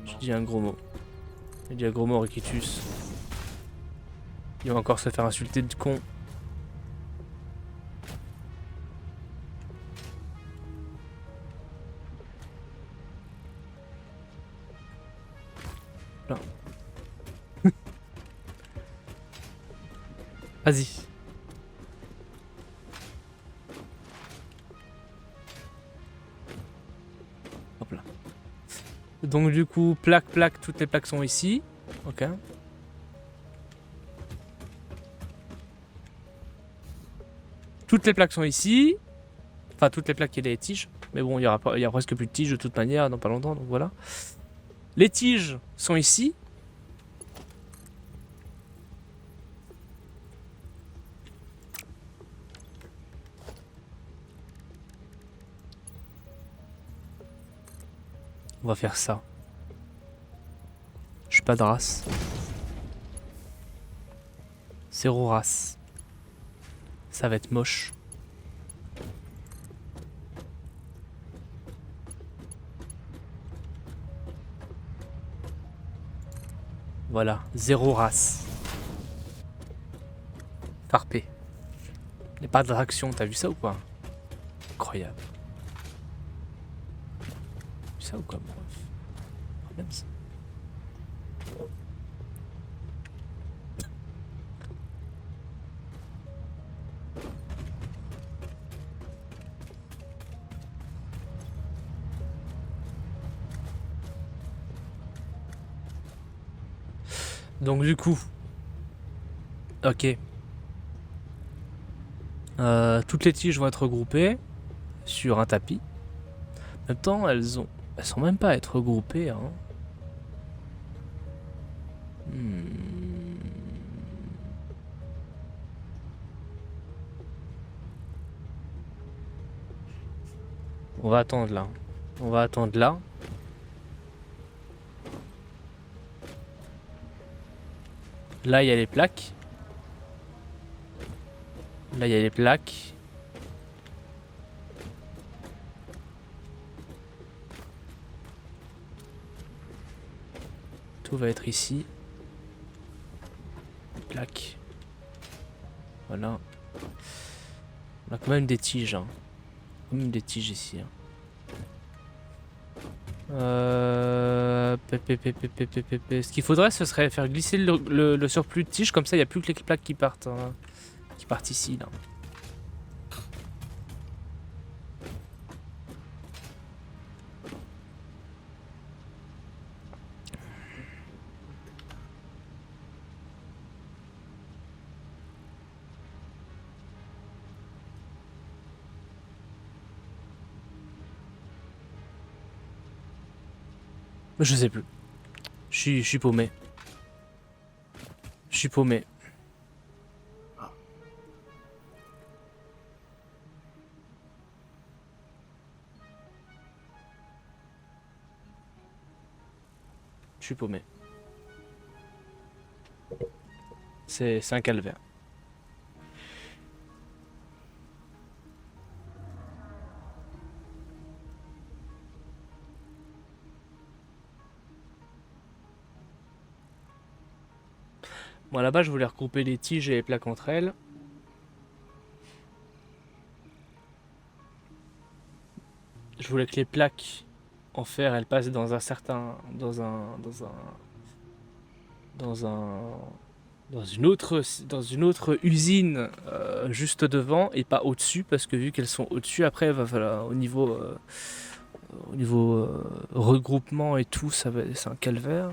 J'ai dit un gros mot. J'ai dit un gros mot, Rikitus. Il va encore se faire insulter de con. Là. Vas-y. Hop là. Donc du coup, plaque, toutes les plaques sont ici. Ok. Toutes les plaques sont ici. Enfin, toutes les plaques et les tiges. Mais bon, il y a presque plus de tiges de toute manière dans pas longtemps, donc voilà. Les tiges sont ici. On va faire ça. Je suis pas de race. Zéro race. Ça va être moche. Voilà, zéro race. Farpé. Il n'y a pas de réaction, t'as vu ça ou quoi? Incroyable. T'as vu ça ou quoi, mon ref? Même ça. Donc du coup, ok. Toutes les tiges vont être regroupées sur un tapis. En même temps, elles sont même pas à être regroupées. Hein. On va attendre là. On va attendre là. Là, il y a les plaques. Là, il y a les plaques. Tout va être ici. Plaques. Voilà. On a quand même des tiges. Hein. Quand même des tiges ici. Hein. Ce qu'il faudrait, ce serait faire glisser le surplus de tiges. Comme ça, il n'y a plus que les plaques qui partent. Hein, qui partent ici, là. Je sais plus. Je suis paumé. Je suis paumé. Je suis paumé. C'est un calvaire. Bon, là-bas, je voulais regrouper les tiges et les plaques entre elles. Je voulais que les plaques en fer, elles passent dans un certain... Dans une autre usine juste devant et pas au-dessus, parce que vu qu'elles sont au-dessus, après, va falloir, au niveau regroupement et tout, c'est un calvaire.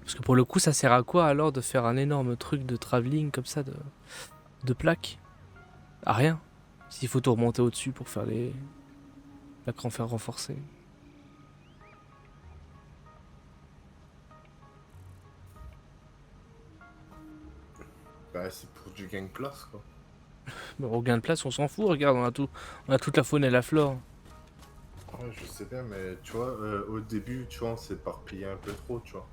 Parce que pour le coup, ça sert à quoi alors de faire un énorme truc de travelling comme ça de plaques? À rien. S'il faut tout remonter au-dessus pour faire les plaques en fer renforcées. Bah, c'est pour du gain de place, quoi. Mais au gain de place, on s'en fout. Regarde, on a toute la faune et la flore. Ouais, je sais bien, mais tu vois, au début, tu vois, on s'est éparpillé un peu trop, tu vois.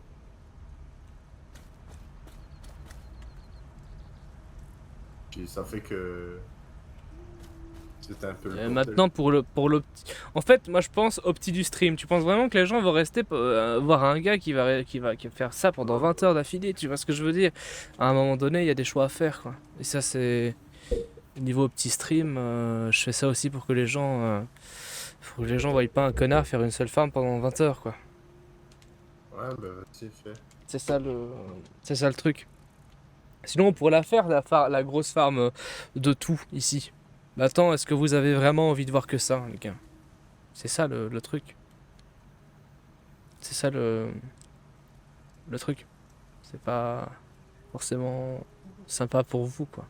Puis ça fait que C'était un peu le bordel. Maintenant pour le en fait, moi je pense au petit du stream. Tu penses vraiment que les gens vont rester voir un gars qui va faire ça pendant 20 heures d'affilée, tu vois ce que je veux dire? À un moment donné, il y a des choix à faire quoi. Et ça c'est niveau petit stream, je fais ça aussi pour que les gens voient pas un connard faire une seule farm pendant 20 heures quoi. Ouais, bah vas-y, fais. C'est ça le truc. Sinon on pourrait la faire la grosse farm de tout ici. Mais attends, est-ce que vous avez vraiment envie de voir que ça, les gars? C'est ça le truc. C'est ça le truc. C'est pas forcément sympa pour vous, quoi.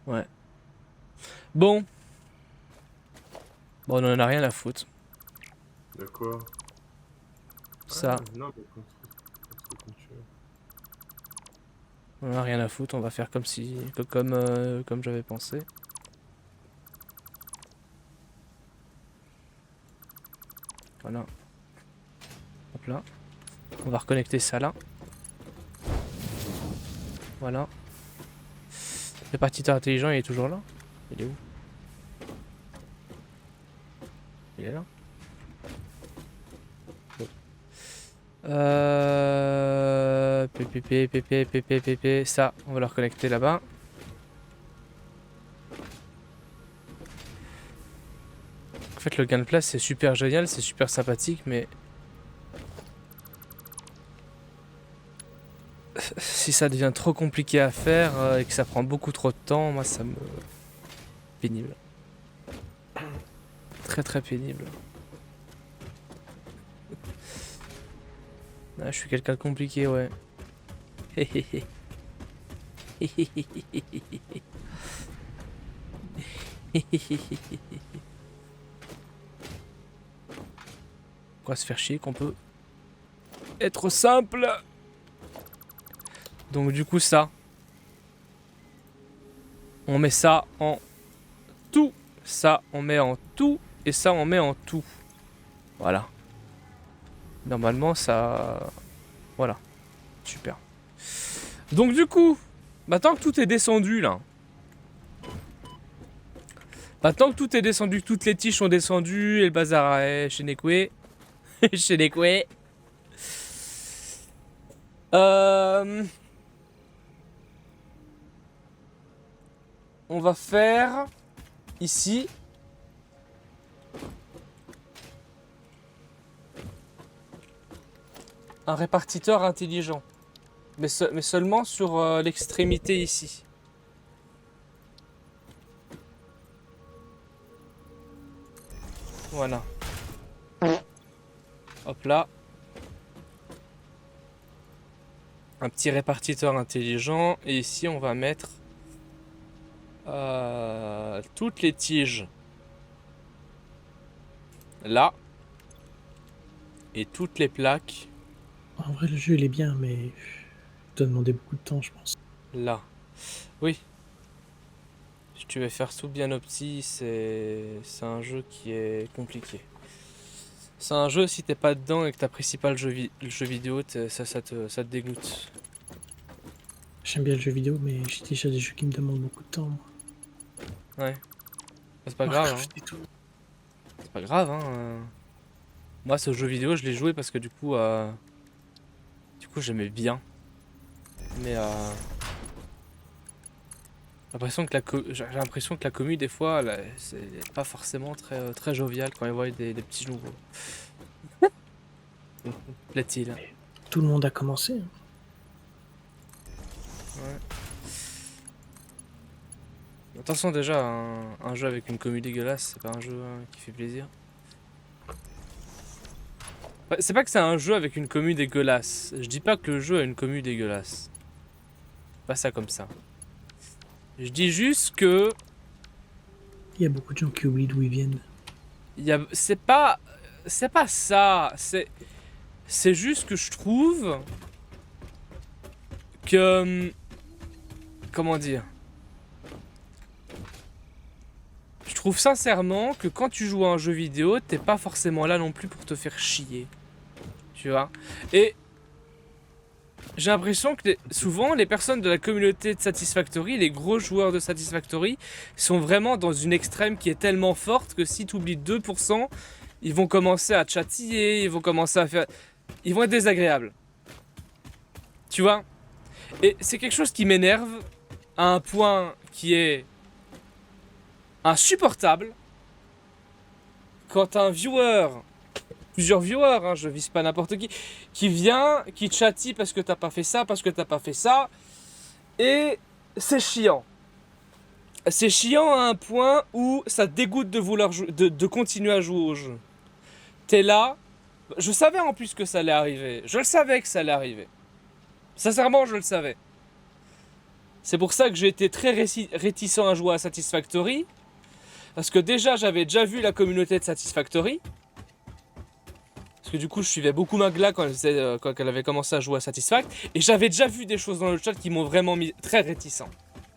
Ouais. Bon. Bon, on en a rien à foutre. De quoi? Ça, Ah, non, mais comme tu veux. on en a rien à foutre. On va faire comme j'avais pensé. Voilà. Hop là. On va reconnecter ça là. Voilà. Le partiteur intelligent, il est toujours là? Il est où? Il est là? Bon. PPP, ça, on va le reconnecter là-bas. En fait, le gain de place, c'est super génial, c'est super sympathique, mais si ça devient trop compliqué à faire et que ça prend beaucoup trop de temps, moi, ça me... pénible. Très très pénible. Ah, je suis quelqu'un de compliqué, ouais. Pourquoi se faire chier qu'on peut être simple? Donc du coup ça, on met ça en tout, ça on met en tout, et ça on met en tout. Voilà. Normalement ça... Voilà. Super. Donc du coup, maintenant que tout est descendu là, maintenant que tout est descendu, toutes les tiges sont descendues et le bazar est chez Nekwe. Chez Nekwe. On va faire ici un répartiteur intelligent. Mais seulement sur l'extrémité ici. Voilà. Hop là. Un petit répartiteur intelligent. Et ici, on va mettre toutes les tiges. Là. Et toutes les plaques. En vrai, le jeu, il est bien, mais il doit demander beaucoup de temps, je pense. Là. Oui. Si tu veux faire tout bien opti, c'est un jeu qui est compliqué. C'est un jeu, si t'es pas dedans et que t'apprécies pas le jeu vidéo, ça te dégoûte. J'aime bien le jeu vidéo, mais j'ai déjà des jeux qui me demandent beaucoup de temps. Moi. Ouais. C'est pas grave, hein. Warcraft et tout. C'est pas grave, hein. Moi, ce jeu vidéo, je l'ai joué parce que du coup j'aimais bien. Mais j'ai l'impression que la commu, des fois, c'est pas forcément très jovial quand ils voient des petits nouveaux. Plaît-il. Tout le monde a commencé. Hein. Ouais. Attention, déjà, un jeu avec une commu dégueulasse, c'est pas un jeu qui fait plaisir. Ouais, c'est pas que c'est un jeu avec une commu dégueulasse. Je dis pas que le jeu a une commu dégueulasse. Pas ça comme ça. Je dis juste que Il y a beaucoup de gens qui oublient d'où ils viennent. c'est pas ça. C'est juste que je trouve que comment dire? Je trouve sincèrement que quand tu joues à un jeu vidéo, t'es pas forcément là non plus pour te faire chier. Tu vois? Et j'ai l'impression que souvent les personnes de la communauté de Satisfactory, les gros joueurs de Satisfactory, sont vraiment dans une extrême qui est tellement forte que si tu oublies 2%, ils vont commencer à chatiller, ils vont commencer à faire... Ils vont être désagréables. Tu vois? Et c'est quelque chose qui m'énerve à un point qui est insupportable quand un viewer, plusieurs viewers, hein, je vise pas n'importe qui vient, qui chatille parce que t'as pas fait ça, parce que t'as pas fait ça, et c'est chiant. C'est chiant à un point où ça dégoûte de vouloir de continuer à jouer au jeu. T'es là, je savais en plus que ça allait arriver, je le savais que ça allait arriver. Sincèrement, je le savais. C'est pour ça que j'ai été très réticent à jouer à Satisfactory. Parce que déjà, j'avais déjà vu la communauté de Satisfactory. Parce que du coup, je suivais beaucoup Magla quand elle avait commencé à jouer à Satisfact. Et j'avais déjà vu des choses dans le chat qui m'ont vraiment mis très réticent.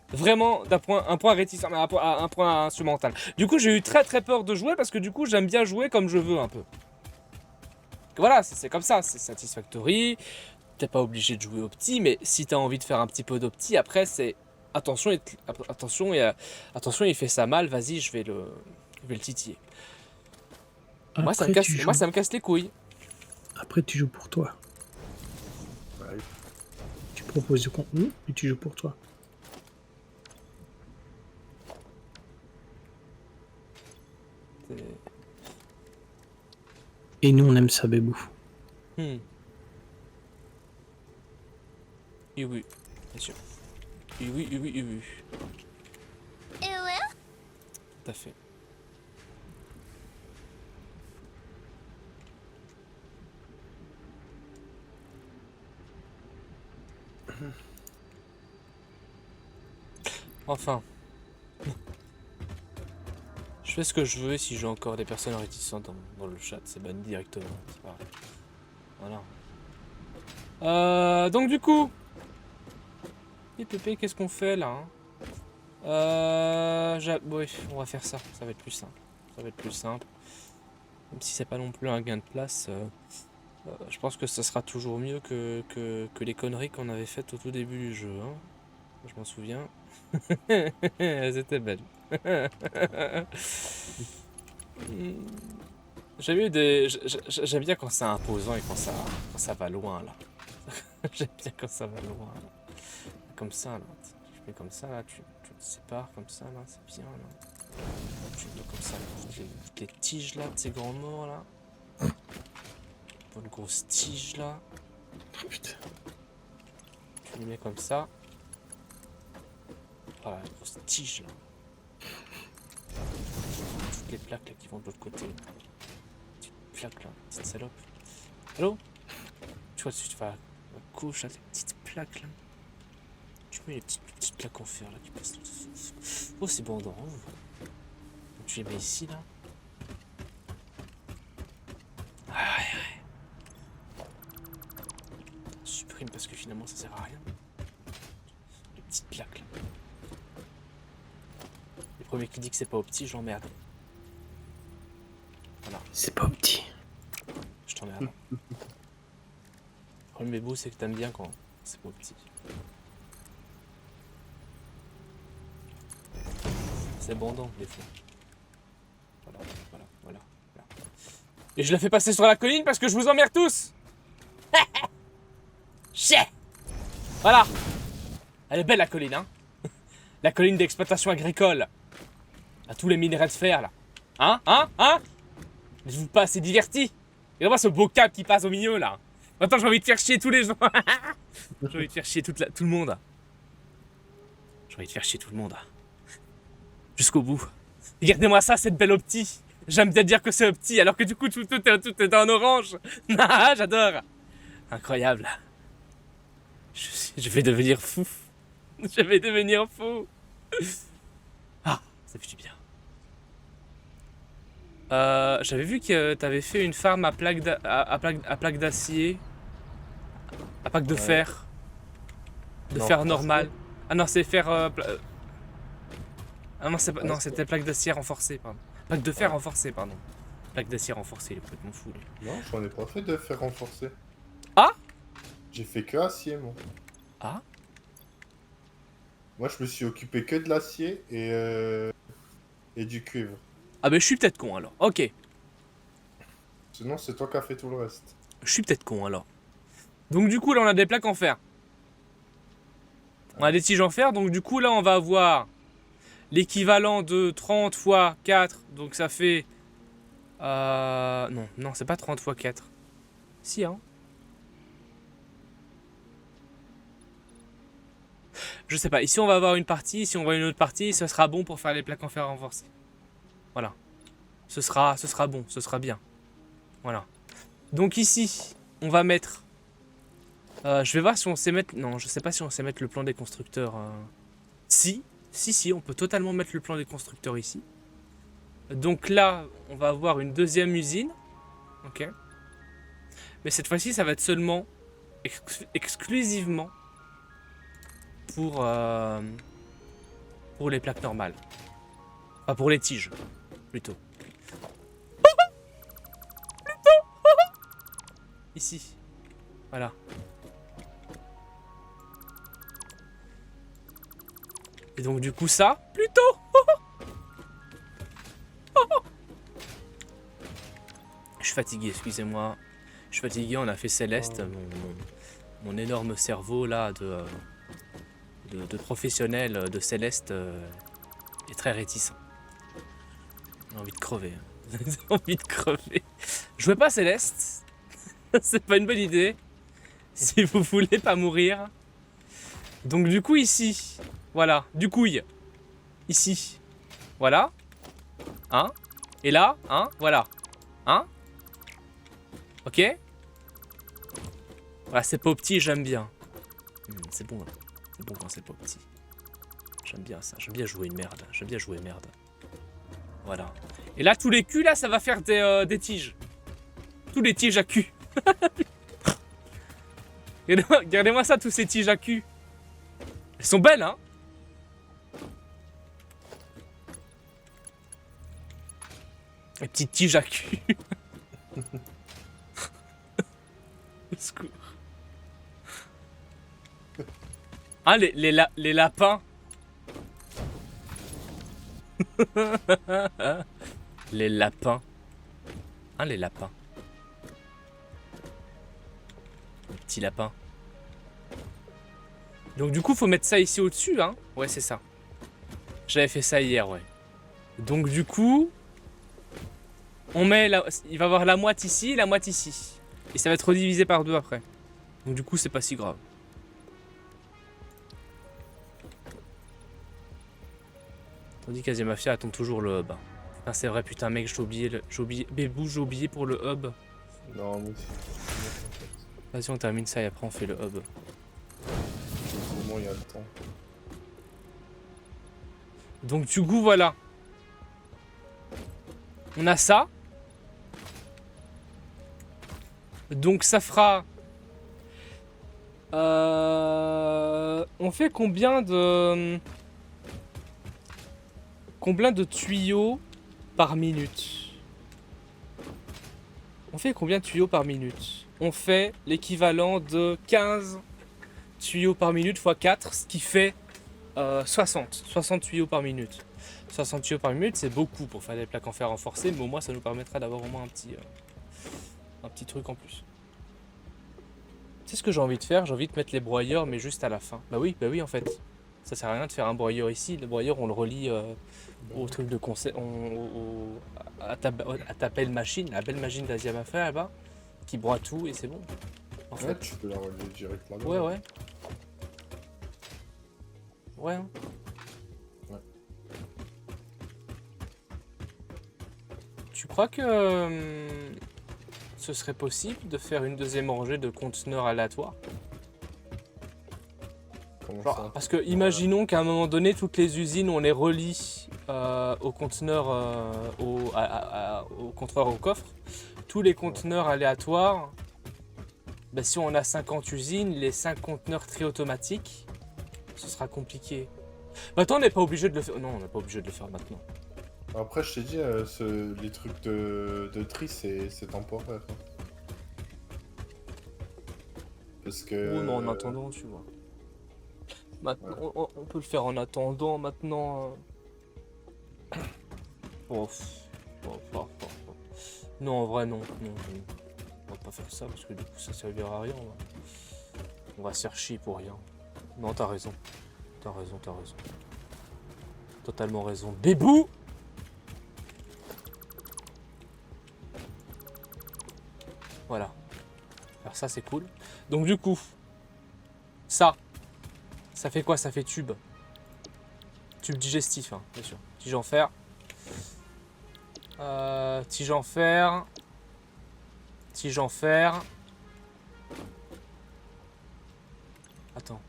Vraiment, un point réticent, mais un point instrumental. Du coup, j'ai eu très très peur de jouer parce que du coup, j'aime bien jouer comme je veux un peu. Voilà, c'est comme ça, c'est Satisfactory. T'es pas obligé de jouer au petit, mais si t'as envie de faire un petit peu d'opti, après c'est... Attention, il fait ça mal, vas-y, je vais le titiller. Moi ça me casse les couilles. Après, tu joues pour toi. Ouais. Tu proposes du contenu et tu joues pour toi. Et nous, on aime ça, Bébou. Oui, oui, bien sûr. Oui. Tout à fait. Enfin. Je fais ce que je veux et si j'ai encore des personnes réticentes dans le chat, c'est banni directement. C'est pareil. Voilà. Donc du coup. Et Pépé, qu'est-ce qu'on fait là oui, on va faire ça. Ça va être plus simple. Même si c'est pas non plus un gain de place. Je pense que ça sera toujours mieux que les conneries qu'on avait faites au tout début du jeu. Hein. Je m'en souviens. Elles étaient belles. J'aime bien quand c'est imposant et quand ça va loin là. J'aime bien quand ça va loin là. Comme ça là. Tu fais comme ça là, tu te sépares comme ça là, c'est bien là. Tu mets comme ça, les tiges là de ces grands morts là. Une grosse tige là. Oh, putain. Tu les mets comme ça. Voilà, une grosse tige là. Toutes les plaques là qui vont de l'autre côté. Petite plaque là, petite salope. Allô? Tu vois, tu vas à gauche là, les petites plaques là. Tu mets les petites plaques en fer là qui passent. Oh, c'est bandant. Donc tu les mets ici là. Supprime parce que finalement ça sert à rien. Les petites plaques là. Le premier qui dit que c'est pas opti, je l'emmerde. Voilà. C'est pas petit. Je t'emmerde. Le problème Bébou, c'est que t'aimes bien quand c'est pas opti. C'est bandant des fois. Voilà. Et je la fais passer sur la colline parce que je vous emmerde tous. Chais. Voilà. Elle est belle la colline, hein. La colline d'exploitation agricole. À tous les minerais de fer, là. Hein Je vous pas assez diverti. Et moi ce beau câble qui passe au milieu, là. Maintenant, j'ai envie de faire chier tous les gens. J'ai envie de faire chier tout le monde. J'ai envie de faire chier tout le monde. Jusqu'au bout. Regardez-moi ça, cette belle opti. J'aime bien dire que c'est opti, alors que du coup, tout est en orange. J'adore. Incroyable. Je vais devenir fou. Je vais devenir fou. Ah, ça fait du bien. J'avais vu que t'avais fait une farm à plaque d'acier. À plaque de fer. De fer normal. Ah non, c'est fer... Ah non, c'est pas... Ah, non, c'est c'était plaque d'acier renforcée, pardon. Plaque de fer renforcée, pardon. Plaque d'acier renforcée, il est complètement fou, lui. Non, j'en ai pas fait de fer renforcé. Ah. J'ai fait que acier, moi. Ah. Moi, je me suis occupé que de l'acier et du cuivre. Ah ben je suis peut-être con alors. Ok. Sinon, c'est toi qui as fait tout le reste. Je suis peut-être con alors. Donc du coup là on a des plaques en fer. On a des tiges en fer, donc du coup là on va avoir l'équivalent de 30 fois 4. Donc ça fait... non, c'est pas 30 fois 4. Si hein. Je sais pas, ici on va avoir une partie, ici on va une autre partie, ce sera bon pour faire les plaques en fer renforcées. Voilà. Ce sera bon, ce sera bien. Voilà. Donc ici, on va mettre... je vais voir si on sait mettre... Non, je sais pas si on sait mettre le plan des constructeurs. Si, on peut totalement mettre le plan des constructeurs ici. Donc là, on va avoir une deuxième usine. Ok. Mais cette fois-ci, ça va être seulement... exclusivement pour les plaques normales. Enfin, pour les tiges, plutôt. Ici. Voilà. Et donc du coup ça, plutôt. Je suis fatigué, excusez-moi. Je suis fatigué, on a fait Céleste, mon énorme cerveau là de professionnel de Céleste est très réticent. J'ai envie de crever. J'ai envie de crever. Jouez pas Céleste. C'est pas une bonne idée. Si vous voulez pas mourir. Donc du coup ici, voilà, du couille. Ici, voilà. Hein. Et là, hein, voilà. Hein. Ok. Voilà, c'est pas petit, j'aime bien. C'est bon, là. C'est bon quand c'est pas petit. J'aime bien ça, j'aime bien jouer une merde. J'aime bien jouer merde. Voilà. Et là, tous les culs, là, ça va faire des tiges. Tous les tiges à cul. Regardez-moi ça, tous ces tiges à cul. Elles sont belles, hein. Les petites tiges à cul. Au secours. Ah, les lapins. Les lapins. Hein, les lapins. Les petits lapins. Donc du coup, faut mettre ça ici au-dessus, hein. Ouais, c'est ça. J'avais fait ça hier, ouais. Donc du coup, on met il va y avoir la moite ici, la moite ici. Et ça va être redivisé par deux après. Donc du coup, c'est pas si grave. Tandis qu'Asiamafia attend toujours le hub. Ah, c'est vrai, putain, mec, j'ai oublié Bébou, j'ai oublié pour le hub. Non, mais Vas-y, on termine ça et après on fait le hub. au moins il y a le temps. Donc du coup, voilà. On a ça. Donc ça fera... On fait combien de... Combien de tuyaux par minute? On fait combien de tuyaux par minute? On fait l'équivalent de 15 tuyaux par minute x 4, ce qui fait 60 tuyaux par minute. 60 tuyaux par minute, c'est beaucoup pour faire des plaques en fer renforcées, mais au moins ça nous permettra d'avoir au moins un petit truc en plus. C'est ce que j'ai envie de faire, j'ai envie de mettre les broyeurs, mais juste à la fin. Bah oui en fait. Ça sert à rien de faire un broyeur ici, le broyeur on le relie au truc de conseil, à ta belle machine, la belle machine d'Asiamafia là-bas, qui broie tout et c'est bon. En fait. Ouais, tu peux la relier direct là-bas. Ouais. Ouais. Hein. Ouais. Tu crois que ce serait possible de faire une deuxième rangée de conteneurs aléatoires? Comment Genre, ça? parce que imaginons qu'à un moment donné, toutes les usines, on les relie aux conteneurs, au comptoir au coffre. Tous les conteneurs aléatoires, bah, si on a 50 usines, les 5 conteneurs tri-automatiques, Ce sera compliqué. Bah attends, on n'est pas obligé de le faire. Non, on n'est pas obligé de le faire maintenant. Après, je t'ai dit, les trucs de tri, c'est temporaire. Hein. Parce que... Oui, mais en attendant, tu vois. Maintenant, on peut le faire en attendant, maintenant. Oh, non, en vrai, non. On va pas faire ça, parce que du coup, ça servira à rien. On va se faire chier pour rien. Non, t'as raison. T'as raison. Totalement raison. Bébou! Voilà. Alors ça, c'est cool. Donc du coup, ça fait quoi? Ça fait tube. Tube digestif, hein, bien sûr. Tige en fer. Tige en fer. Tige en fer. Attends.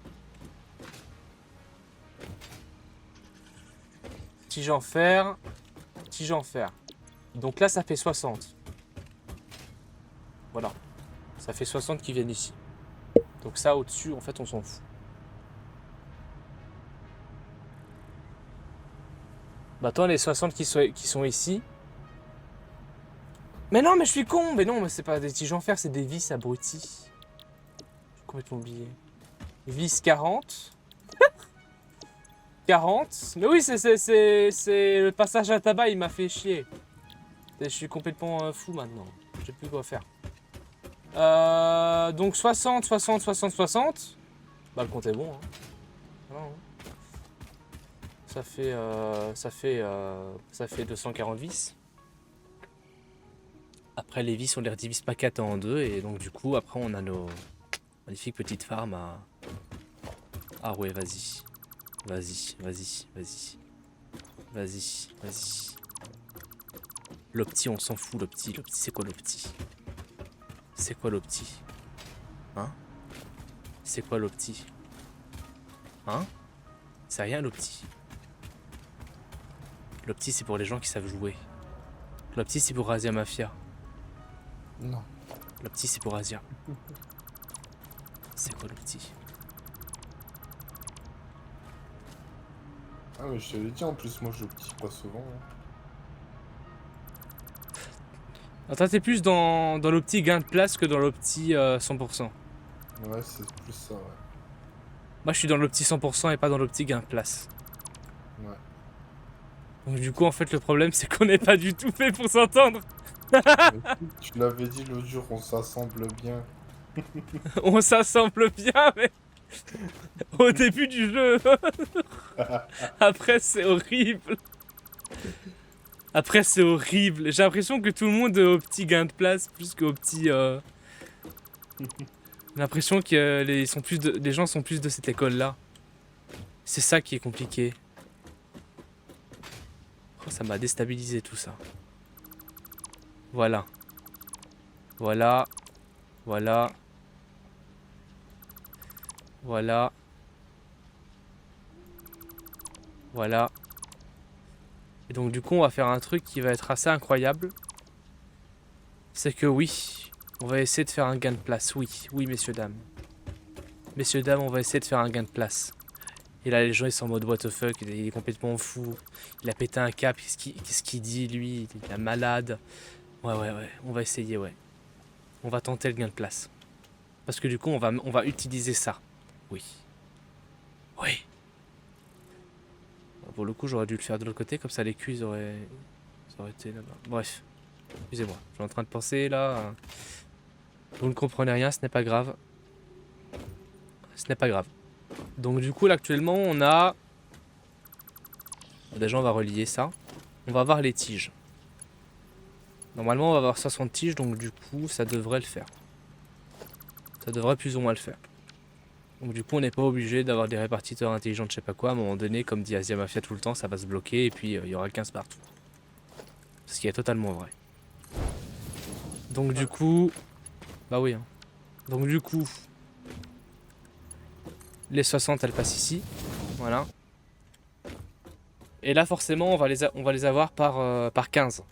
Tige en fer. Tige en fer. Donc là, ça fait 60. Voilà. Ça fait 60 qui viennent ici. Donc ça, au-dessus, en fait, on s'en fout. Maintenant, les 60 qui sont ici. Mais non, mais je suis con. Mais non, mais c'est pas des tiges en fer, c'est des vis abrutis. J'ai complètement oublié. Vis 40. 40. Mais oui, c'est le passage à tabac, il m'a fait chier. Je suis complètement fou maintenant. Je sais plus quoi faire. Donc 60. Bah le compte est bon. Hein. Voilà, hein. Ça fait 240 vis. Après les vis on les redivise pas 4 en deux et donc du coup après on a nos magnifiques petites farms à... Ah ouais vas-y. L'opti on s'en fout l'opti c'est quoi l'opti? C'est quoi l'opti? Hein? C'est quoi l'opti? Hein? C'est rien l'opti. L'opti c'est pour les gens qui savent jouer. L'opti c'est pour Asia Mafia. Non. L'opti c'est pour Asia. C'est quoi l'opti? Ah mais je te l'ai dit en plus, moi je petit pas souvent. Hein. Attends, t'es plus dans l'opti gain de place que dans l'opti 100%. Ouais, c'est plus ça, ouais. Moi je suis dans l'opti 100% et pas dans l'opti gain de place. Ouais. Donc du coup en fait le problème c'est qu'on n'est pas du tout fait pour s'entendre. Tu l'avais dit l'autre jour, on s'assemble bien. On s'assemble bien mais au début du jeu. Après c'est horrible. J'ai l'impression que tout le monde est au petit gain de place plus qu'au petit... J'ai l'impression que les gens sont plus de cette école-là. C'est ça qui est compliqué. Oh, ça m'a déstabilisé tout ça. Voilà. Et donc du coup on va faire un truc qui va être assez incroyable. C'est que oui, on va essayer de faire un gain de place. Oui, messieurs dames. Messieurs dames, on va essayer de faire un gain de place. Et là les gens ils sont en mode what the fuck, il est complètement fou. Il a pété un cap, qu'est-ce qu'il dit lui? Il est malade. Ouais, on va essayer, ouais. On va tenter le gain de place. Parce que du coup on va utiliser ça. Oui. Pour le coup, j'aurais dû le faire de l'autre côté, comme ça les culs auraient été là-bas. Bref, excusez-moi, je suis en train de penser là. Vous ne comprenez rien, ce n'est pas grave. Donc du coup, là actuellement, on a... Déjà, on va relier ça. On va avoir les tiges. Normalement, on va avoir 60 tiges, donc du coup, ça devrait le faire. Ça devrait plus ou moins le faire. Donc du coup on n'est pas obligé d'avoir des répartiteurs intelligents de je sais pas quoi, à un moment donné, comme dit Asia Mafia tout le temps, ça va se bloquer et puis il y aura 15 partout. Ce qui est totalement vrai. Donc du coup... Bah oui. Hein. Donc du coup... Les 60 elles passent ici. Voilà. Et là forcément on va les avoir par 15.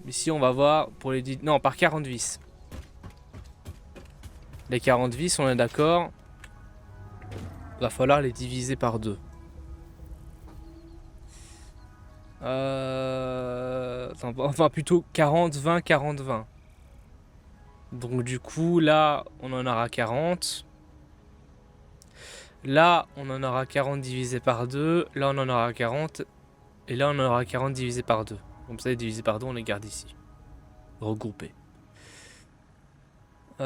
Ici on va voir pour les... Non, par 40 vis. Les 40 vis, on est d'accord. Va falloir les diviser par 2. Attends, enfin plutôt 40, 20, 40, 20. Donc du coup, là, on en aura 40. Là, on en aura 40 divisé par 2. Là, on en aura 40. Et là, on en aura 40 divisé par 2. Comme ça, les divisé par 2, on les garde ici. Regroupés. Et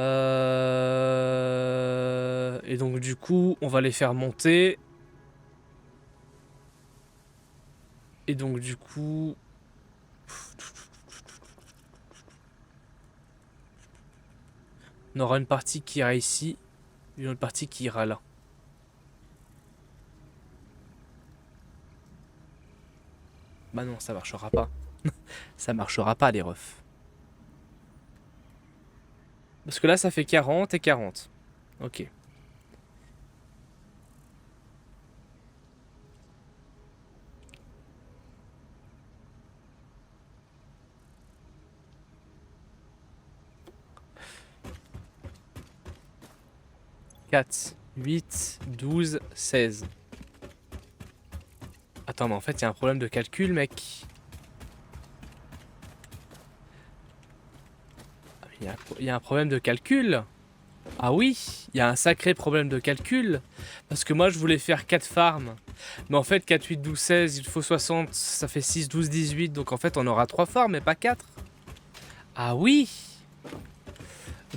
donc du coup, on va les faire monter. Et donc du coup... On aura une partie qui ira ici. Une autre partie qui ira là. Bah non, ça marchera pas. Ça marchera pas les refs. Parce que là, ça fait 40 et 40. Ok. « 4, 8, 12, 16. » Attends, mais en fait, il y a un problème de calcul, mec. Il y a un problème de calcul. Ah oui, il y a un sacré problème de calcul. Parce que moi, je voulais faire 4 farms. Mais en fait, 4, 8, 12, 16, il faut 60. Ça fait 6, 12, 18. Donc en fait, on aura 3 farms, mais pas 4. Ah oui.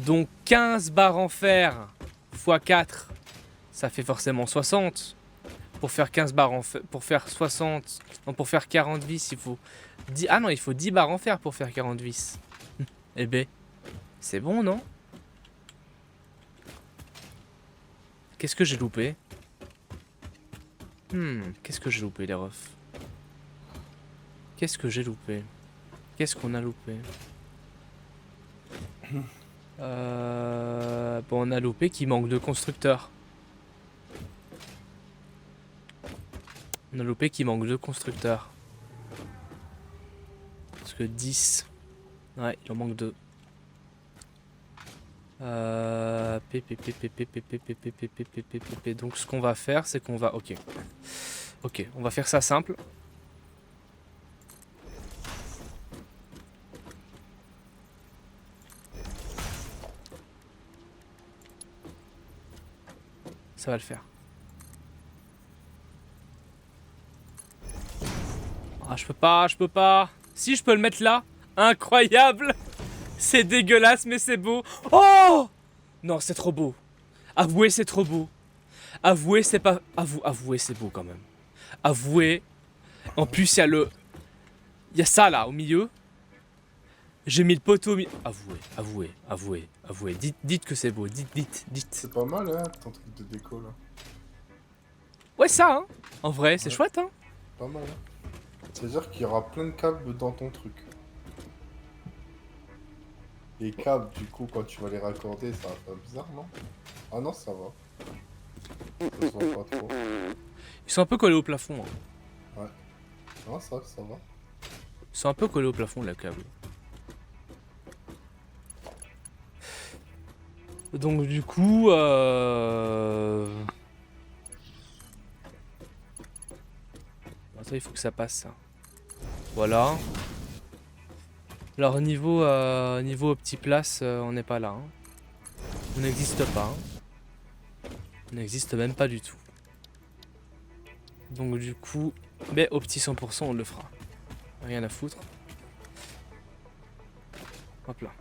Donc 15 barres en fer x 4, ça fait forcément 60. Pour faire 15 barres en fer, pour faire 60, non, pour faire 40 vis, il faut 10. Ah non, il faut 10 barres en fer pour faire 40 vis. Eh ben, c'est bon, non? Qu'est-ce que j'ai loupé? Qu'est-ce que j'ai loupé, les refs? Qu'est-ce que j'ai loupé? Qu'est-ce qu'on a loupé? Bon, on a loupé qu'il manque de constructeurs. On a loupé qu'il manque de constructeurs. Parce que 10. Ouais, il en manque 2. Donc ce qu'on va faire, c'est qu'on va... Ok. Ok, on va faire ça simple. Ça va le faire. Ah, je peux pas, je peux pas. Si, je peux le mettre là. Incroyable. C'est dégueulasse, mais c'est beau. Oh! Non, c'est trop beau. Avouez, c'est trop beau. Avouez, c'est pas... Avouez, c'est beau quand même. Avouez. En plus, il y a le... Il y a ça, là, au milieu. J'ai mis le poteau au milieu. Avouez, avouez, avouez, avouez. Dites que c'est beau. Dites. C'est pas mal, hein, ton truc de déco, là. Ouais, ça, hein. En vrai, c'est Ouais. chouette, hein. Pas mal, hein. C'est-à-dire qu'il y aura plein de câbles dans ton truc. Les câbles, du coup, quand tu vas les raccorder, ça va faire bizarre, non? Ah non, ça va. Ça se voit pas trop. Ils sont un peu collés au plafond. Hein. Ouais. Non, ça va. Ils sont un peu collés au plafond, la câble. Donc du coup, ça, il faut que ça passe, ça. Voilà. Alors niveau Optiplace, on n'est pas là. Hein. On n'existe pas. Hein. On n'existe même pas du tout. Donc du coup, mais Opti 100%, on le fera. Rien à foutre. Hop là.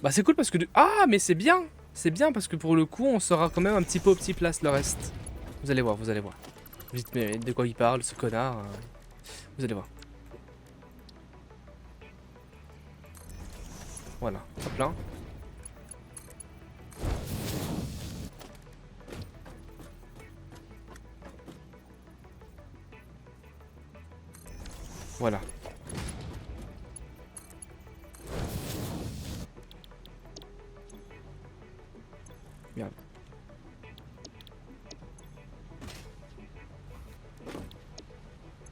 Bah c'est cool parce que... Ah mais c'est bien. C'est bien parce que pour le coup, on sera quand même un petit peu Optiplace le reste. Vous allez voir, vous allez voir. Vite, mais de quoi il parle, ce connard. Vous allez voir. Voilà, hop là. Voilà. Merde.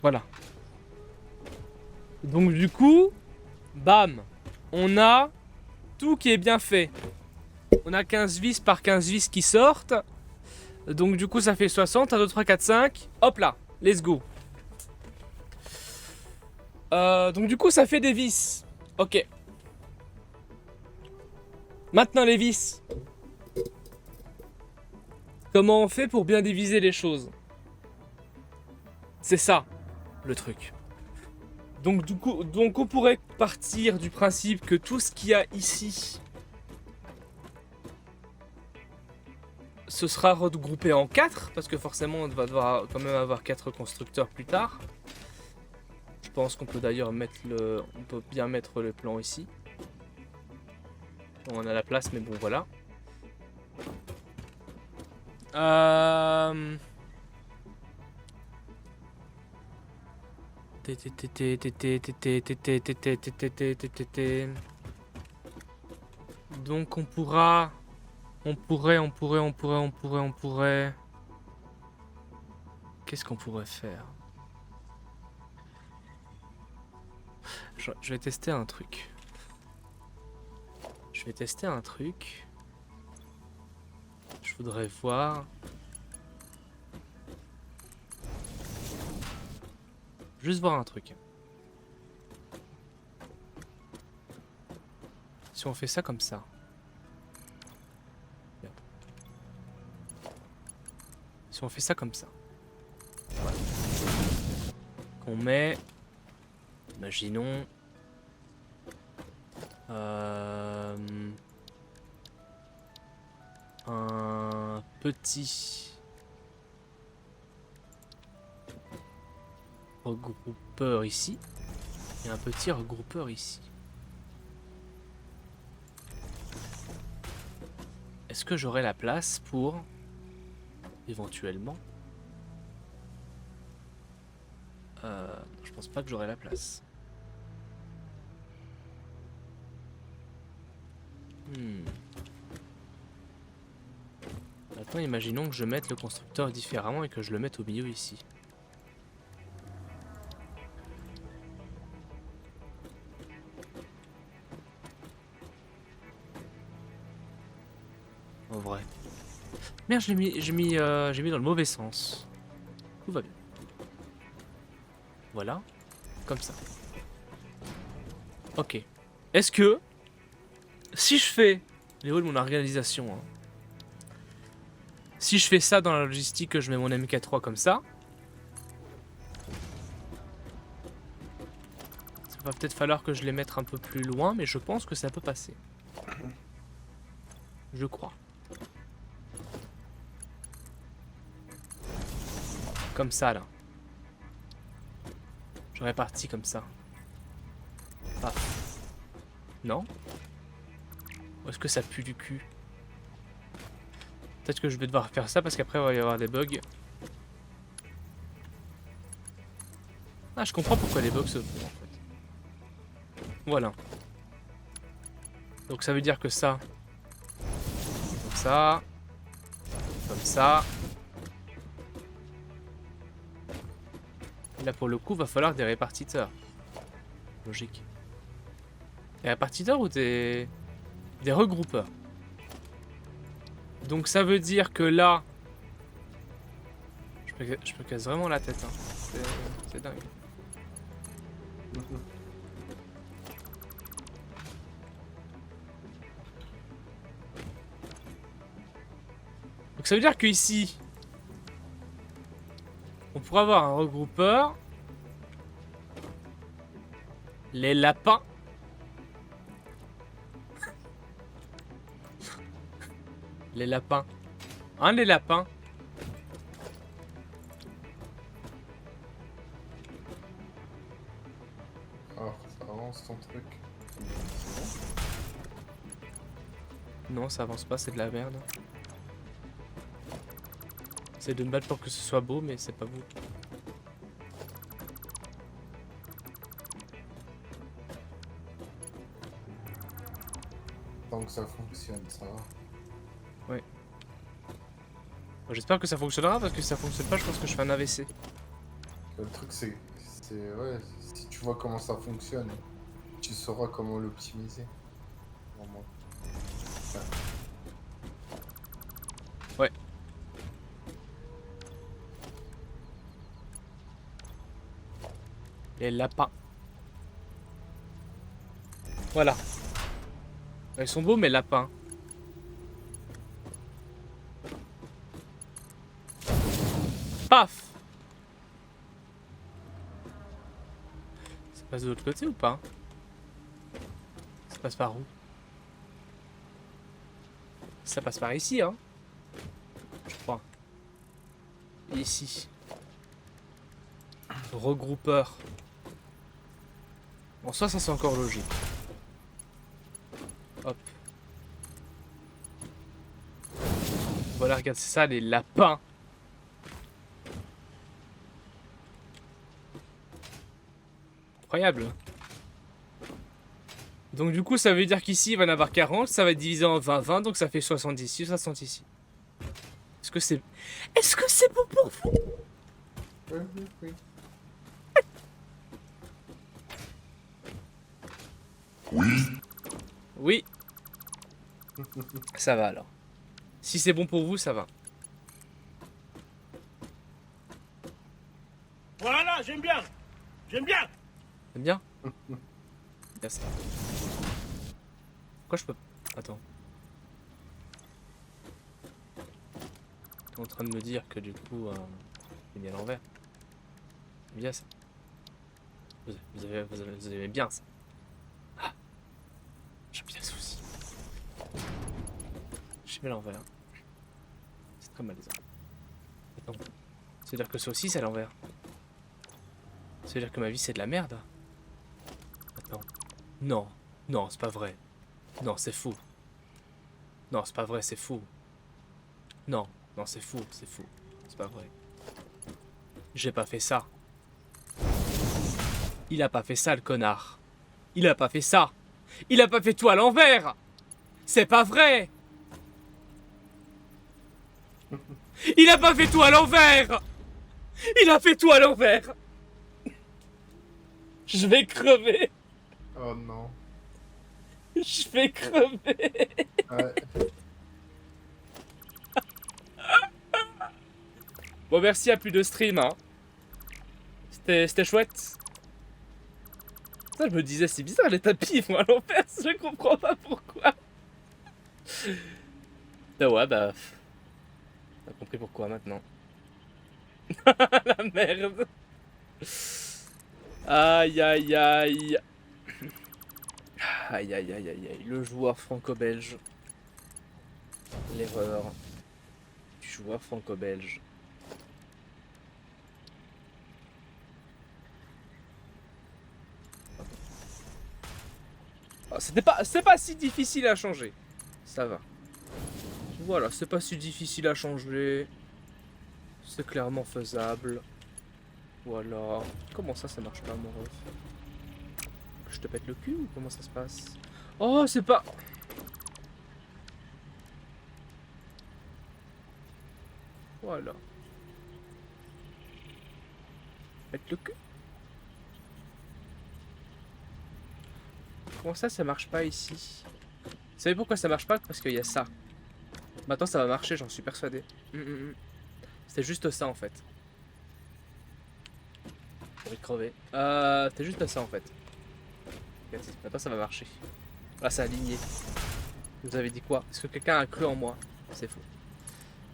Voilà. Donc du coup, bam, on a tout qui est bien fait. On a 15 vis par 15 vis qui sortent. Donc du coup ça fait 60. 1, 2, 3, 4, 5. Hop là, let's go. Donc du coup ça fait des vis. Ok. Maintenant les vis. Comment on fait pour bien diviser les choses? C'est ça, le truc. Donc du coup, on pourrait partir du principe que tout ce qu'il y a ici, ce sera regroupé en 4, parce que forcément on va devoir quand même avoir 4 constructeurs plus tard. Je pense qu'on peut d'ailleurs mettre on peut bien mettre le plan ici. Bon, on a la place, mais bon voilà. Donc on pourrait. Qu'est-ce qu'on pourrait faire? Je vais tester un truc. Je voudrais voir. Juste voir un truc. Si on fait ça comme ça. Si on fait ça comme ça. Voilà. Qu'on met. Imaginons. Un petit regroupeur ici et un petit regroupeur ici. Est-ce que j'aurai la place pour éventuellement je pense pas que j'aurai la place. Maintenant, imaginons que je mette le constructeur différemment et que je le mette au milieu ici. En vrai. Merde, j'ai mis dans le mauvais sens. Tout va bien. Voilà. Comme ça. Ok. Est-ce que si je fais les hauts de mon organisation, hein, si je fais ça dans la logistique, que je mets mon MK3 comme ça, ça va peut-être falloir que je les mette un peu plus loin, mais je pense que ça peut passer. Je crois. Comme ça là. Je répartis comme ça. Ah. Non? Ou est-ce que ça pue du cul? Peut-être que je vais devoir faire ça parce qu'après il va y avoir des bugs. Ah, je comprends pourquoi les bugs se font en fait. Voilà. Donc ça veut dire que ça... Comme ça... Comme ça... Là pour le coup va falloir des répartiteurs. Logique. Des répartiteurs ou des regroupeurs. Donc ça veut dire que là... Je me casse vraiment la tête. Hein. C'est dingue. Donc ça veut dire que ici... On pourrait avoir un regroupeur. Les lapins. Les lapins. Un des lapins. Alors, ça avance ton truc. Non, ça avance pas, c'est de la merde. C'est de me battre pour que ce soit beau, mais c'est pas beau. Tant que ça fonctionne, ça va. Ouais. Bon, j'espère que ça fonctionnera, parce que si ça fonctionne pas, je pense que je fais un AVC. Le truc, c'est... Ouais, si tu vois comment ça fonctionne, tu sauras comment l'optimiser. Vraiment. Ouais. Les lapins. Voilà. Ils sont beaux, mes lapins. Paf! Ça passe de l'autre côté ou pas? Ça passe par où? Ça passe par ici, hein? Je crois. Ici. Regroupeur. En soi, ça c'est encore logique. Hop. Voilà, regarde, c'est ça, les lapins. Incroyable. Donc du coup, ça veut dire qu'ici, il va y en avoir 40. Ça va être divisé en 20-20, donc ça fait 60 ici, 60 ici. Est-ce que c'est... Est-ce que c'est bon pour vous? Oui. Oui. Ça va alors. Si c'est bon pour vous, ça va. Voilà, j'aime bien. J'aime bien. T'aimes bien? Bien ça. Pourquoi je peux... Attends. T'es en train de me dire que du coup... c'est bien à l'envers. C'est bien ça. Vous aimez bien ça. Ah. J'aime bien ça aussi. Je mets à l'envers. C'est très malaisant. Attends. C'est-à-dire que ça aussi c'est à l'envers. C'est-à-dire que ma vie c'est de la merde. Attends. Non. Non, c'est pas vrai. Non, c'est fou. Non, c'est pas vrai, c'est fou. Non, non, c'est fou, c'est fou. C'est pas vrai. J'ai pas fait ça. Il a pas fait ça, le connard. Il a pas fait ça. Il a pas fait tout à l'envers. C'est pas vrai. Il a pas fait tout à l'envers. Il a fait tout à l'envers. Je vais crever. Oh non. Je vais crever. Ouais. Bon, merci, à plus de stream, hein. C'était chouette. Ça, je me disais, c'est bizarre, les tapis, ils vont à l'envers, je comprends pas pourquoi. Ah ouais, bah... T'as compris pourquoi, maintenant. La merde. Aïe, aïe, aïe. Aïe, aïe, aïe, aïe, aïe. Le joueur franco-belge. L'erreur du joueur franco-belge. Oh, c'est pas si difficile à changer. Ça va. Voilà, c'est pas si difficile à changer. C'est clairement faisable. Voilà. Comment ça marche pas, mon ref? Je te pète le cul ou comment ça se passe? Oh, c'est pas... Voilà. Pète le cul. Comment ça marche pas ici? Vous savez pourquoi ça marche pas? Parce qu'il y a ça. Maintenant ça va marcher, j'en suis persuadé. C'était juste ça en fait. J'ai envie de crever. C'était juste ça en fait. Maintenant ça va marcher. Là c'est aligné. Vous avez dit quoi? Est-ce que quelqu'un a cru en moi? C'est faux.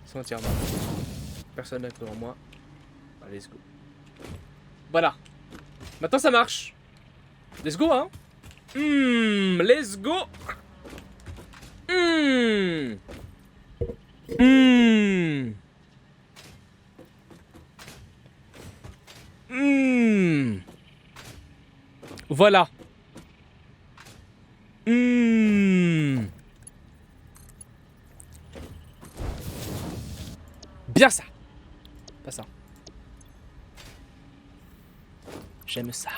C'est entièrement. Personne n'a cru en moi. Allez, let's go. Voilà. Maintenant ça marche. Let's go, hein. Let's go. Voilà. Bien ça. Pas ça. J'aime ça.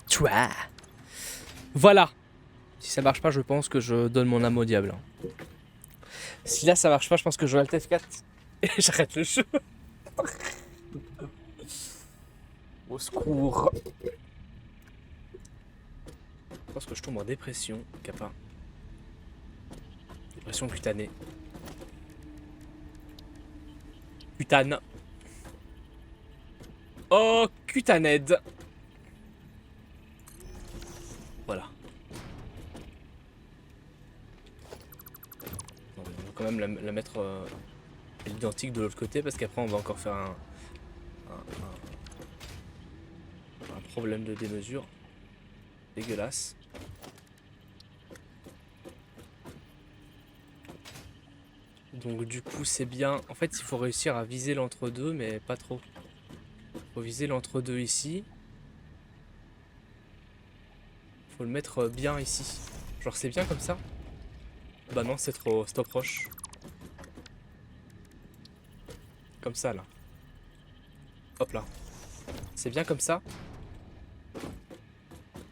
Toi. Voilà. Si ça marche pas, je pense que je donne mon âme au diable. Si là ça marche pas, je pense que je Alt F4 et j'arrête le jeu. Au secours. Je pense que je tombe en dépression, capin. Dépression cutanée. Cutane. Oh, cutaned. Voilà. Bon, on va quand même la mettre à l'identique de l'autre côté parce qu'après on va encore faire un problème de démesure. Dégueulasse. Donc du coup c'est bien. En fait il faut réussir à viser l'entre-deux mais pas trop. Faut viser l'entre-deux ici. Faut le mettre bien ici. Genre c'est bien comme ça. Bah non c'est trop proche. Comme ça là. Hop là. C'est bien comme ça.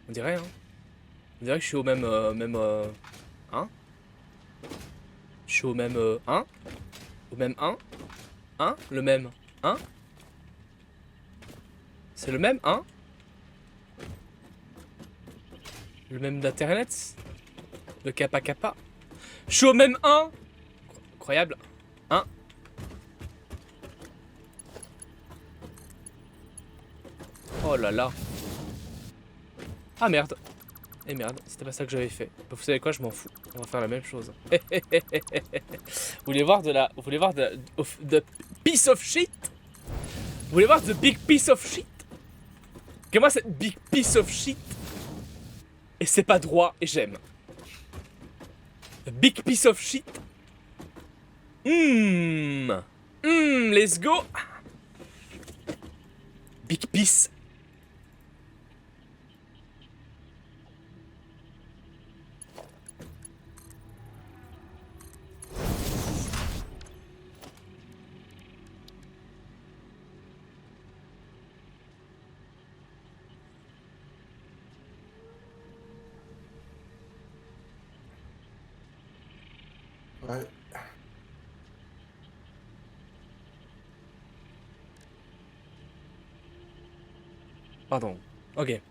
On dirait hein. On dirait que je suis au même hein. Je suis au même 1. Au même 1. 1. Le même 1. C'est le même 1. Le même d'internet. Le kappa kappa. Je suis au même 1. Incroyable. 1. Oh là là. Ah merde. Et merde, c'était pas ça que j'avais fait. Bah, vous savez quoi, je m'en fous. On va faire la même chose. Vous voulez voir de piece of shit? Vous voulez voir the big piece of shit? Que moi cette big piece of shit. Et c'est pas droit et j'aime. Big piece of shit. Let's go. Big piece. Ouais. Pardon. Ok.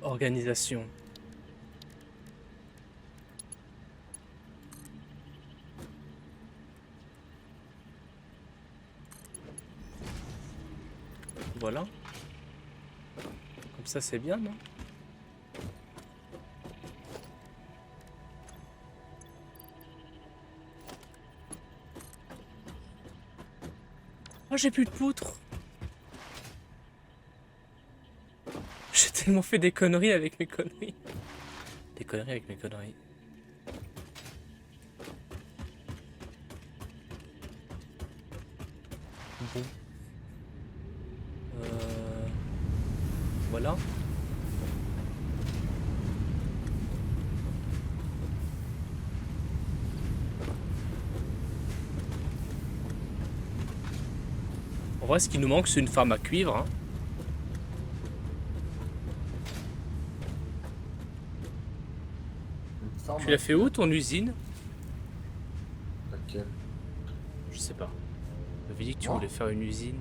Organisation. Voilà. Comme ça c'est bien, non? Oh, j'ai plus de poutres. J'ai tellement fait des conneries avec mes conneries. Des conneries avec mes conneries. Bon. Voilà. En vrai, ce qui nous manque, c'est une farm à cuivre. Hein. Tu l'as fait où, ton usine? Laquelle? Je sais pas. Tu m'avais dit que tu voulais faire une usine.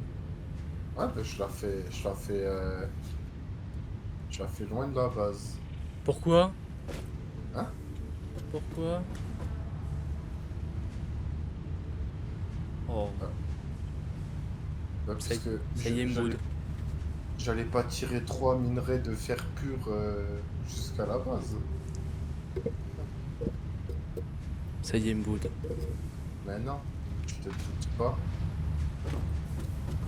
Ouais, bah je la fais loin de la base. Pourquoi? Hein? Pourquoi? Oh, Bah, parce ça que y est, mood. j'allais pas tirer 3 minerais de fer pur jusqu'à la base. Ça y est, mood. Mais non, je te boute pas.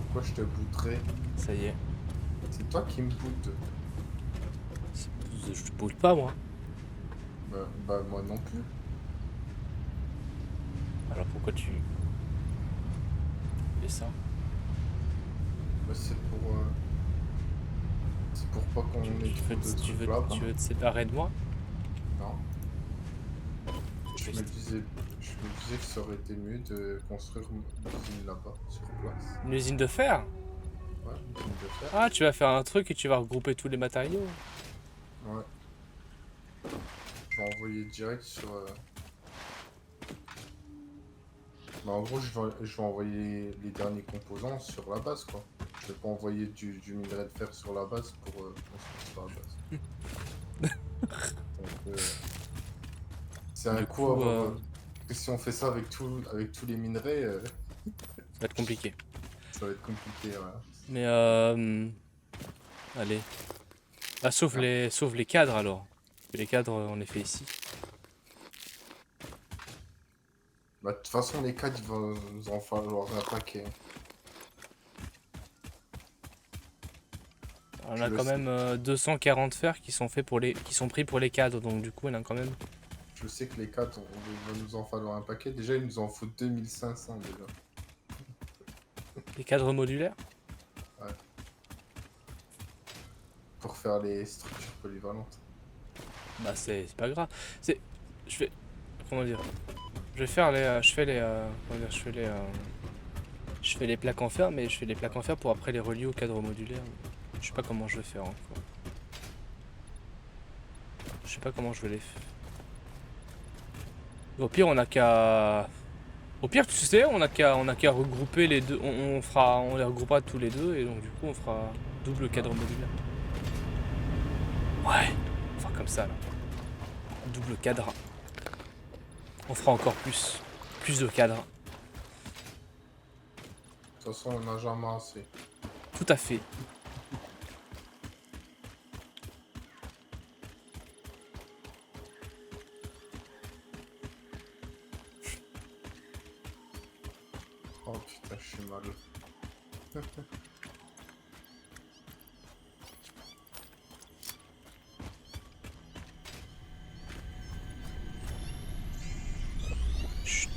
Pourquoi je te bouterais? Ça y est. C'est toi qui me boutes. Je te boule pas, moi. Bah moi non plus. Alors pourquoi tu fais ça? Bah, c'est pour pas qu'on ait trop de Tu trucs là. veux te séparer de moi? Non. Je me disais que ça aurait été mieux de construire une usine là-bas, sur place. Une usine de fer? Ouais, une usine de fer. Ah, tu vas faire un truc et tu vas regrouper tous les matériaux. Ouais. Je vais envoyer direct sur... Bah, en gros, je vais envoyer les derniers composants sur la base, quoi. Je vais pas envoyer du minerai de fer sur la base pour construire sur la base. Donc, c'est un Du coup, coup, parce que si on fait ça avec tous les minerais, ça va être compliqué. ça va être compliqué, voilà. Mais allez. Ah, sauf les cadres alors. Les cadres, on les fait ici. Bah, de toute façon, les cadres, il va nous en falloir un paquet. On Je a le quand sais. même 240 fers qui sont faits qui sont pris pour les cadres, donc du coup on a quand même. Je sais que les cadres, il va nous en falloir un paquet. Déjà, il nous en faut 2500 déjà. Les cadres modulaires. Pour faire les structures polyvalentes. Bah c'est pas grave. Je fais comment dire. Je vais faire je fais les comment dire, je fais les plaques en fer, mais je fais les plaques en fer pour après les relier au cadre modulaire. Je sais pas comment je vais faire encore. Je sais pas comment je vais les faire. Au pire on a qu'à. Au pire tu sais, on a qu'à regrouper les deux. On les regroupera tous les deux et donc du coup on fera double cadre modulaire. Ouais, enfin comme ça là. Double cadre. On fera encore plus de cadres. De toute façon, on n'a jamais assez. Tout à fait. Oh putain, je suis mal. Chut.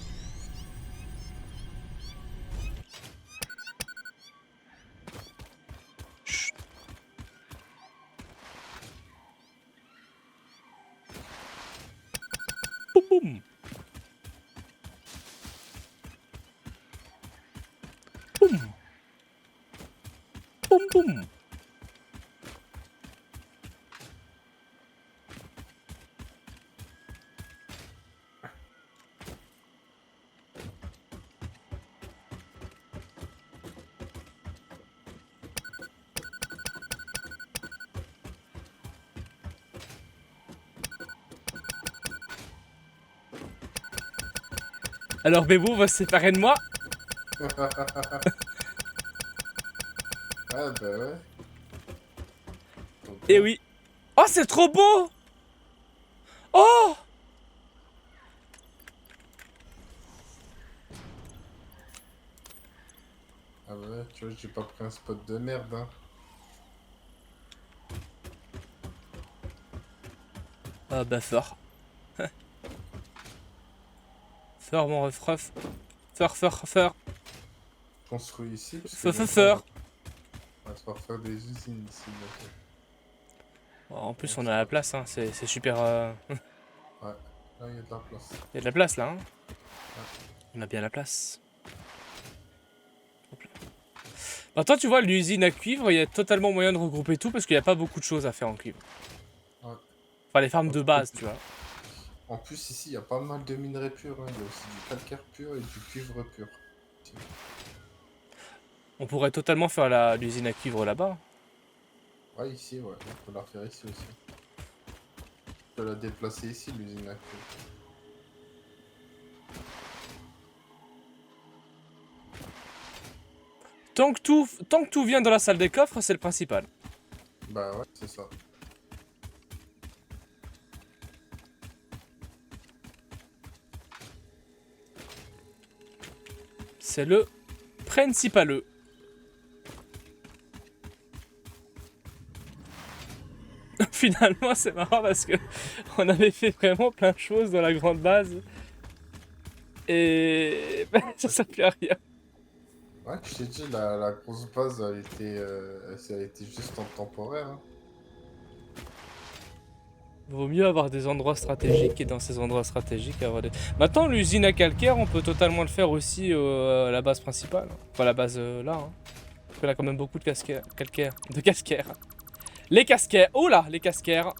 Chut. Boum boum. Boum. Boum boum. Alors Bébou va se séparer de moi. Ah bah ouais. Et oui. Oh c'est trop beau. Oh. Ah bah ouais, tu vois, j'ai pas pris un spot de merde, hein. Ah bah fort. Fort mon refref. Fort. Construit ici. Parce que Feu, bientôt, feu. on va devoir faire des usines ici. bientôt. En plus on a la place, hein. C'est super. Ouais, là il y a de la place. Il y a de la place là. Hein. On a bien la place. Hop là. Maintenant tu vois l'usine à cuivre, il y a totalement moyen de regrouper tout parce qu'il n'y a pas beaucoup de choses à faire en cuivre. Ouais. Enfin les farms de base tu vois. En plus, ici, il y a pas mal de minerais purs. Hein. Il y a aussi du calcaire pur et du cuivre pur. On pourrait totalement faire l'usine à cuivre là-bas. Ouais, ici, ouais. On peut la faire ici aussi. On peut la déplacer ici, l'usine à cuivre. Tant que tout vient dans la salle des coffres, c'est le principal. Bah ouais, c'est ça. C'est le principal. Finalement, c'est marrant parce que on avait fait vraiment plein de choses dans la grande base. Et ça sert plus à rien. Ouais, je t'ai dit, la grosse base, elle était juste en temporaire. Hein. Vaut mieux avoir des endroits stratégiques et dans ces endroits stratégiques avoir des... Maintenant, l'usine à calcaire, on peut totalement le faire aussi à la base principale. Enfin, la base là. Hein. Parce qu'on a quand même beaucoup de calcaire. De cascaire. Les cascaires. Oh là, les cascaires.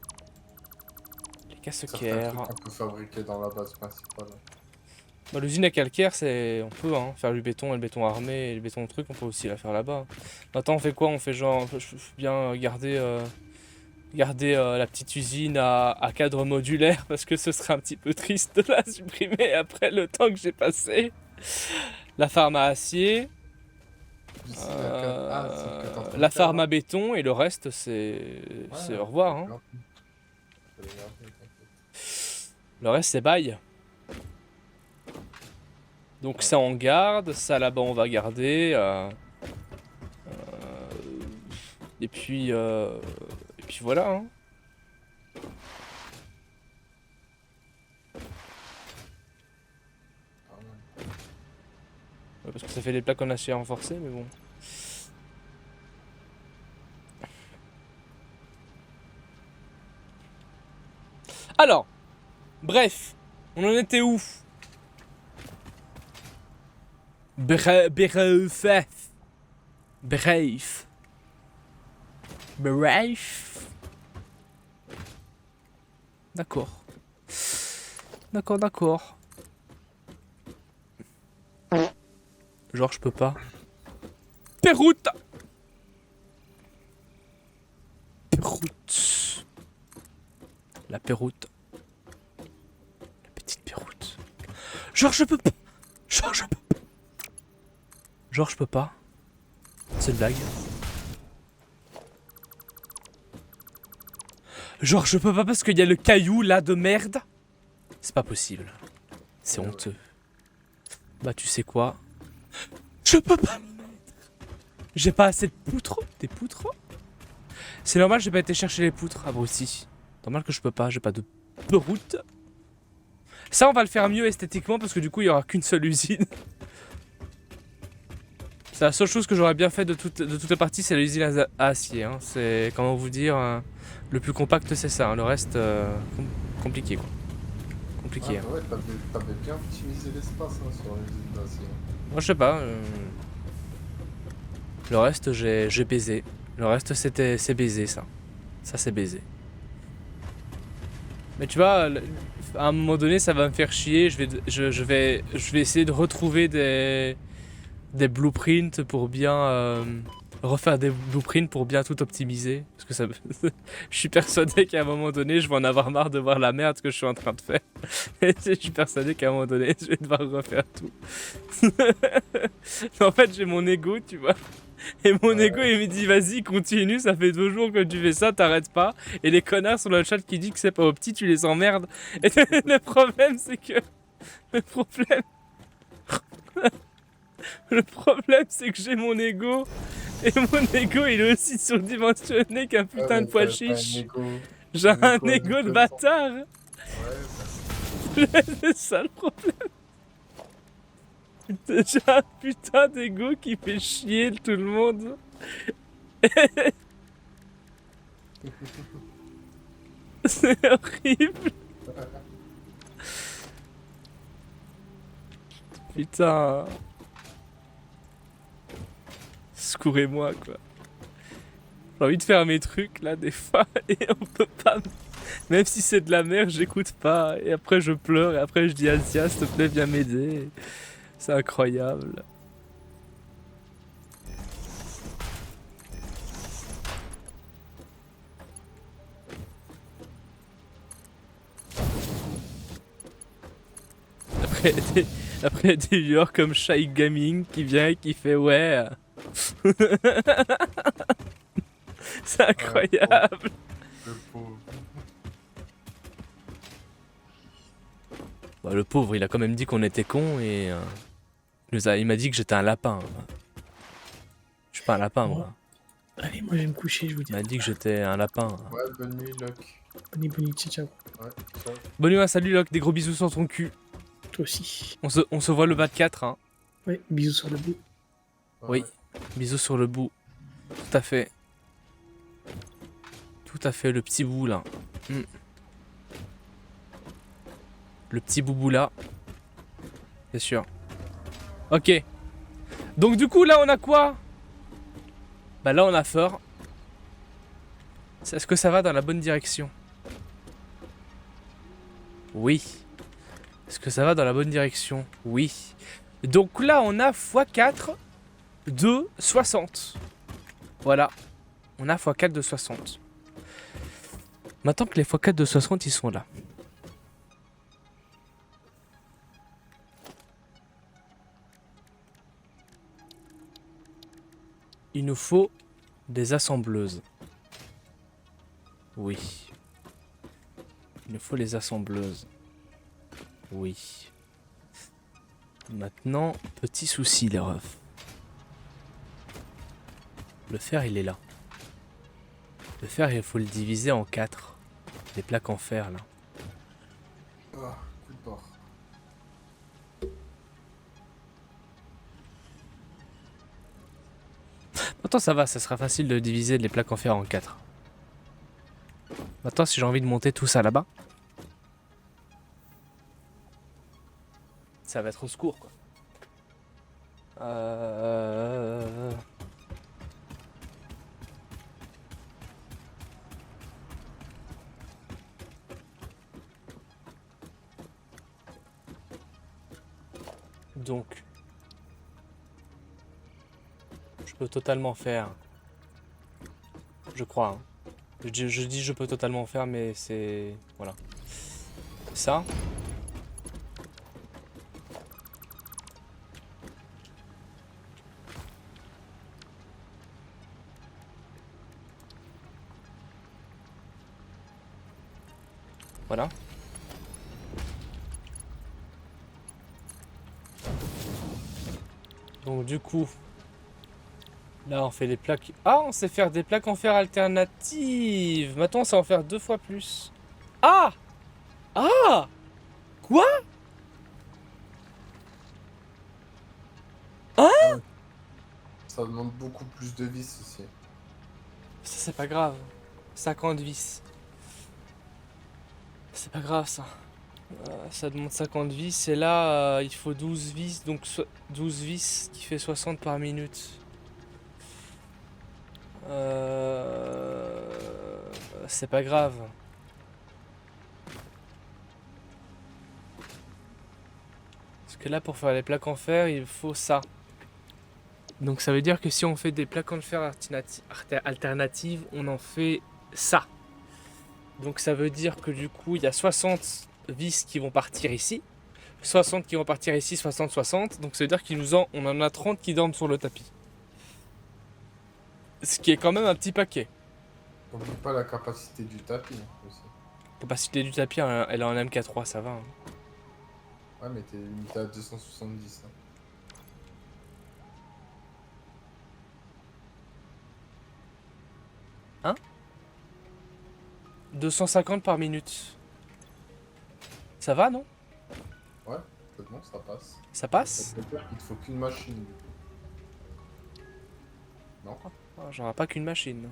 Les Casse-caire. Certains trucs qu'on peut fabriquer dans la base principale. Bah, l'usine à calcaire, c'est... On peut hein, faire du béton et le béton armé et le béton truc, on peut aussi la faire là-bas. Maintenant, on fait quoi? On fait genre... Je veux bien garder... la petite usine à cadre modulaire parce que ce serait un petit peu triste de la supprimer après le temps que j'ai passé. La farm à acier, la farm à béton et le reste c'est au revoir. Hein. Le reste c'est bail. Donc ça on garde, ça là-bas on va garder. Et puis voilà. Hein. Ouais, parce que ça fait des plaques en acier renforcé, mais bon. Alors, bref, on en était où? Bref. D'accord. D'accord. Genre je peux pas. Péroute. La péroute. La petite péroute. Genre je peux pas. Genre je peux pas. C'est une blague. Genre je peux pas parce qu'il y a le caillou là de merde. C'est pas possible. C'est honteux. Bah tu sais quoi? Je peux pas me mettre. J'ai pas assez de poutres. Des poutres? C'est normal, j'ai pas été chercher les poutres. Abruti. Normal que je peux pas, j'ai pas de route. Ça, on va le faire mieux esthétiquement parce que du coup, il y aura qu'une seule usine. C'est la seule chose que j'aurais bien fait de toute la partie, c'est l'usine à acier. Hein. C'est, comment vous dire, le plus compact, c'est ça. Hein. Le reste, compliqué quoi. Compliqué. Ah, ouais, t'avais bien optimisé l'espace hein, sur l'usine d'acier. Moi, je sais pas. Le reste, j'ai baisé. Le reste, c'est baisé, ça. Ça, c'est baisé. Mais tu vois, à un moment donné, ça va me faire chier. Je vais essayer de retrouver des blueprints pour bien... refaire des blueprints pour bien tout optimiser. Parce que ça... je suis persuadé qu'à un moment donné, je vais en avoir marre de voir la merde que je suis en train de faire. Et je suis persuadé qu'à un moment donné, je vais devoir refaire tout. En fait, j'ai mon ego, tu vois. Et mon ego il me dit vas-y continue, ça fait 2 jours que tu fais ça, t'arrêtes pas. Et les connards sur le chat qui disent que c'est pas opti, tu les emmerdes. Et le problème c'est que... Le problème c'est que j'ai mon ego. Et mon ego il est aussi surdimensionné qu'un putain de pois chiche. J'ai un ego de bâtard. C'est ça le problème. J'ai un putain d'ego qui fait chier tout le monde. C'est horrible. Putain. Secourez-moi quoi. J'ai envie de faire mes trucs là des fois et on peut pas. Même si c'est de la merde, j'écoute pas. Et après je pleure et après je dis Asia, s'il te plaît, viens m'aider. C'est incroyable. Après des viewers comme Shy Gaming qui vient et qui fait ouais. C'est incroyable. Le pauvre. Bah, le pauvre, il a quand même dit qu'on était con et il m'a dit que j'étais un lapin. Je suis pas un lapin moi. Allez, moi je vais me coucher, je vous dis. Il m'a dit que j'étais un lapin. Ouais, bonne nuit, Locke. Bonne nuit, ciao. Ouais, ciao. Bonne nuit, salut Locke, des gros bisous sur ton cul. Toi aussi. On se voit le 24 hein. Ouais, bisous sur le bout. Oui, bisous sur le bout. Tout à fait. Tout à fait, le petit bout là. Le petit boubou là. Bien sûr. Ok. Donc du coup là on a quoi? Bah là on a fort. Est-ce que ça va dans la bonne direction? Oui. Est-ce que ça va dans la bonne direction? Oui. Donc là, on a x4 de 60. Voilà. On a x4 de 60. Maintenant que les x4 de 60, ils sont là. Il nous faut des assembleuses. Oui. Il nous faut les assembleuses. Oui. Maintenant, petit souci, les refs. Le fer, il est là. Le fer, il faut le diviser en 4. Les plaques en fer, là. Ah, coup de barre. Maintenant, ça va, ça sera facile de diviser les plaques en fer en 4. Maintenant, si j'ai envie de monter tout ça là-bas, ça va être au secours, quoi. Donc, je peux totalement faire. Je crois. Hein. Je dis je peux totalement faire, mais c'est... Voilà. Ça. Voilà. Donc du coup, là on fait les plaques... Ah, on sait faire des plaques en fer alternatives. Maintenant on sait en faire 2 fois plus. Ah! Ah! Quoi? Ça demande beaucoup plus de vis ici. Ça c'est pas grave. 50 vis. C'est pas grave ça. Ça demande 50 vis et là il faut 12 vis, donc 12 vis qui fait 60 par minute. C'est pas grave. Parce que là pour faire les plaques en fer il faut ça. Donc ça veut dire que si on fait des plaques en fer alternatives, on en fait ça. Donc ça veut dire que du coup il y a 60 vis qui vont partir ici. 60 qui vont partir ici, 60, 60. Donc ça veut dire qu'on en a 30 qui dorment sur le tapis. Ce qui est quand même un petit paquet. N'oublie pas la capacité du tapis aussi. La capacité du tapis, elle est en MK3, ça va. Hein. Ouais, mais t'es limité à 270. Hein 250 par minute. Ça va, non? Ouais, complètement, ça passe. Ça passe? Ça veut dire qu'il te faut qu'une machine. Non? J'en ai pas qu'une machine.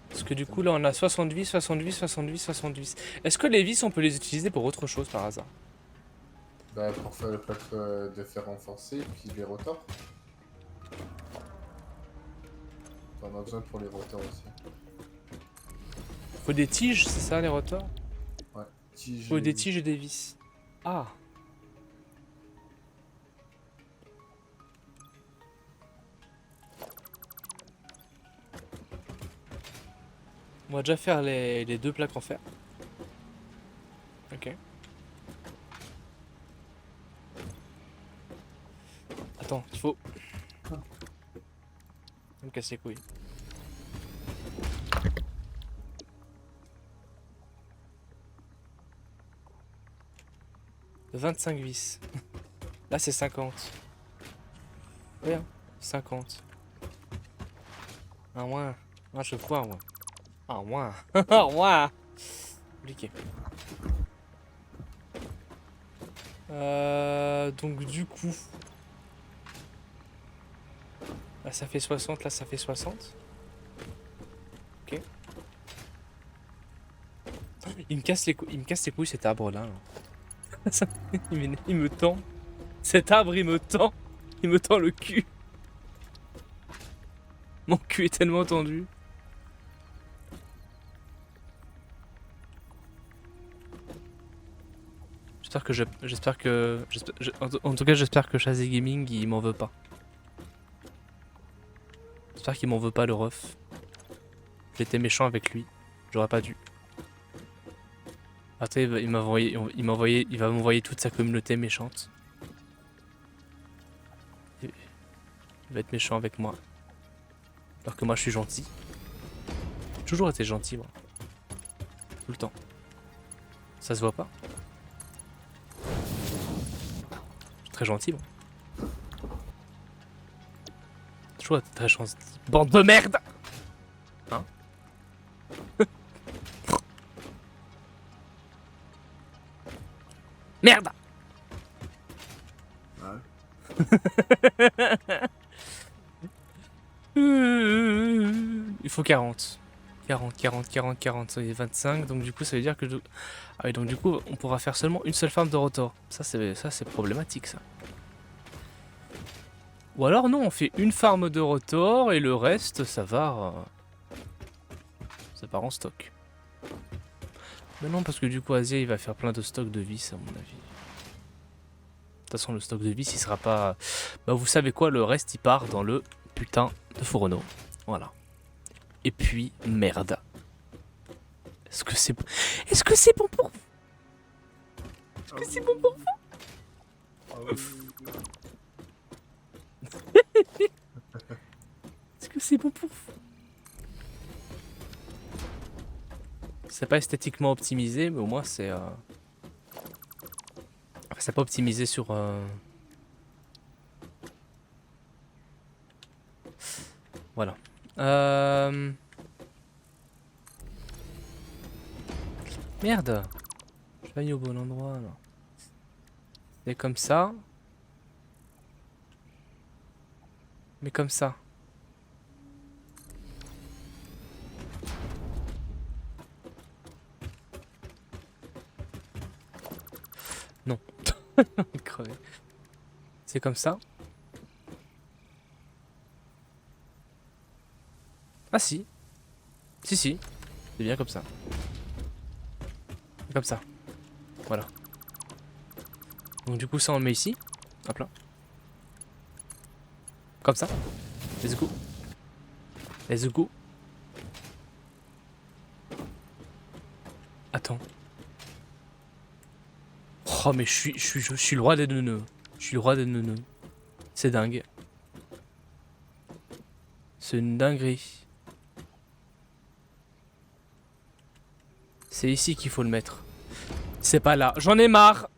Parce que du coup, là, on a 60 vis, 60 vis, 60 vis, 60 vis. Est-ce que les vis, on peut les utiliser pour autre chose par hasard? Bah, pour faire le plaque de fer renforcé, puis les rotors. T'en as besoin pour les rotors aussi. Faut des tiges, c'est ça, les rotors? Ouais, tige. Faut des tiges et des vis. Ah! On va déjà faire les 2 plaques en fer. Ok. Attends, il faut... Ça me casse les couilles. « 25 vis. » Là c'est 50. Ouais, 50. Ah ouais. Ah je crois, ouais. Ah ouais. Ah ouais. Compliqué. Donc du coup... Là ça fait 60, là ça fait 60. Ok. Il me casse les couilles cet arbre là. Il me tend. Cet arbre il me tend. Il me tend le cul. Mon cul est tellement tendu. En tout cas, j'espère que Shazzy Gaming il m'en veut pas. J'espère qu'il m'en veut pas le ref. J'étais méchant avec lui. J'aurais pas dû. Après, il va m'envoyer toute sa communauté méchante. Il va être méchant avec moi. Alors que moi, je suis gentil. J'ai toujours été gentil, moi. Tout le temps. Ça se voit pas. Je suis très gentil, moi. Toujours été très gentil. Bande de merde! Hein? Merde! Il faut 40. 40, ça fait 25, donc du coup ça veut dire que... Ah oui, donc du coup on pourra faire seulement une seule farm de rotor. Ça c'est problématique ça. Ou alors non, on fait une farm de rotor et le reste ça va... Ça part en stock. Mais non, parce que du coup Asia il va faire plein de stocks de vis à mon avis. De toute façon le stock de vis il sera pas... Bah vous savez quoi, le reste il part dans le putain de fourneau. Voilà. Et puis, merde. Est-ce que c'est bon pour vous? Est-ce que c'est bon pour vous? Est-ce que c'est bon pour vous? C'est pas esthétiquement optimisé, mais au moins c'est... Enfin, c'est pas optimisé sur... Voilà. Merde. Je suis pas mis au bon endroit là. C'est comme ça. Mais comme ça. Non. Crevé. C'est comme ça. Ah si. Si. C'est bien comme ça. Comme ça. Voilà. Donc du coup ça on le met ici. Hop là. Comme ça. Let's go. Let's go. Attends. Oh mais je suis le roi des neuneux. Je suis le roi des neuneux. C'est dingue. C'est une dinguerie. C'est ici qu'il faut le mettre. C'est pas là. J'en ai marre.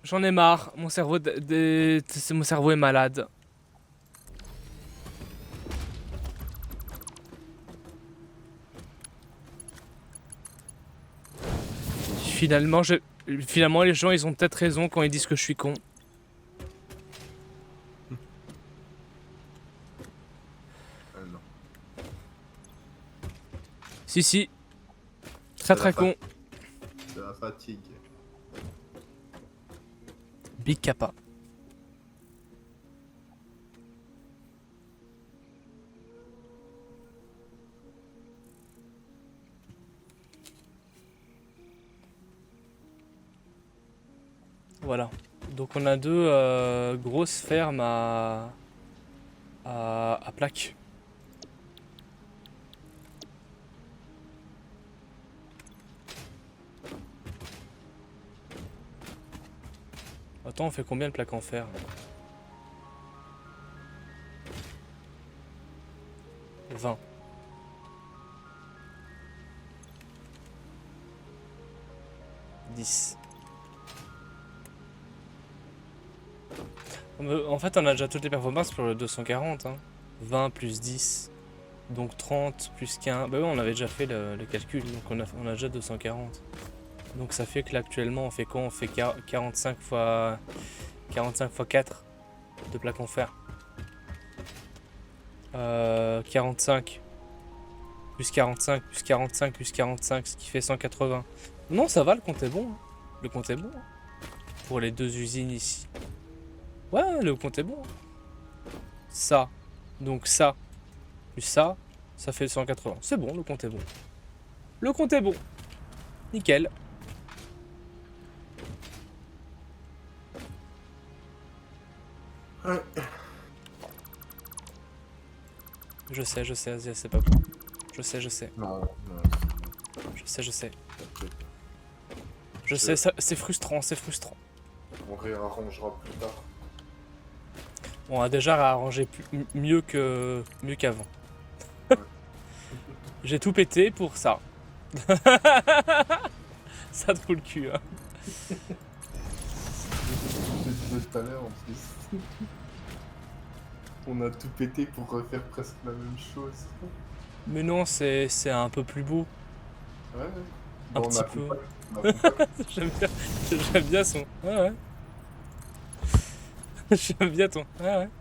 J'en ai marre. Mon cerveau, mon cerveau est malade. Finalement, finalement, les gens, ils ont peut-être raison quand ils disent que je suis con. Non. Si. Très con. De la fatigue. Big Kappa. Voilà. Donc on a deux grosses fermes à plaques. Attends, on fait combien de plaques en fer? 20. En fait, on a déjà toutes les performances pour le 240. Hein. 20 plus 10. Donc 30 plus 15. Bah oui, on avait déjà fait le calcul. Donc on a déjà 240. Donc ça fait que là actuellement on fait quoi? On fait 45 fois 4 de plaques en fer. 45 plus 45 plus 45 plus 45, ce qui fait 180. Non, ça va, le compte est bon. Hein. Le compte est bon. Hein. Pour les deux usines ici. Ouais, le compte est bon. Ça, donc ça, plus ça fait 180. C'est bon, le compte est bon. Le compte est bon. Nickel. Ouais. Je sais, Asia, c'est pas bon. Je sais. Non, Je sais. t'inquiète. Je sais, c'est frustrant, c'est frustrant. On réarrangera plus tard. On a déjà arrangé mieux qu'avant. Ouais. J'ai tout pété pour ça. Ça te fout le cul, hein. Je disais tout à l'heure en plus. On a tout pété pour refaire presque la même chose. Mais non, c'est un peu plus beau. Ouais. Un Bon, petit on a peu. compacté, on a compacté. J'aime bien son. Ouais, ouais. J'aime bien ton. Ouais, ouais.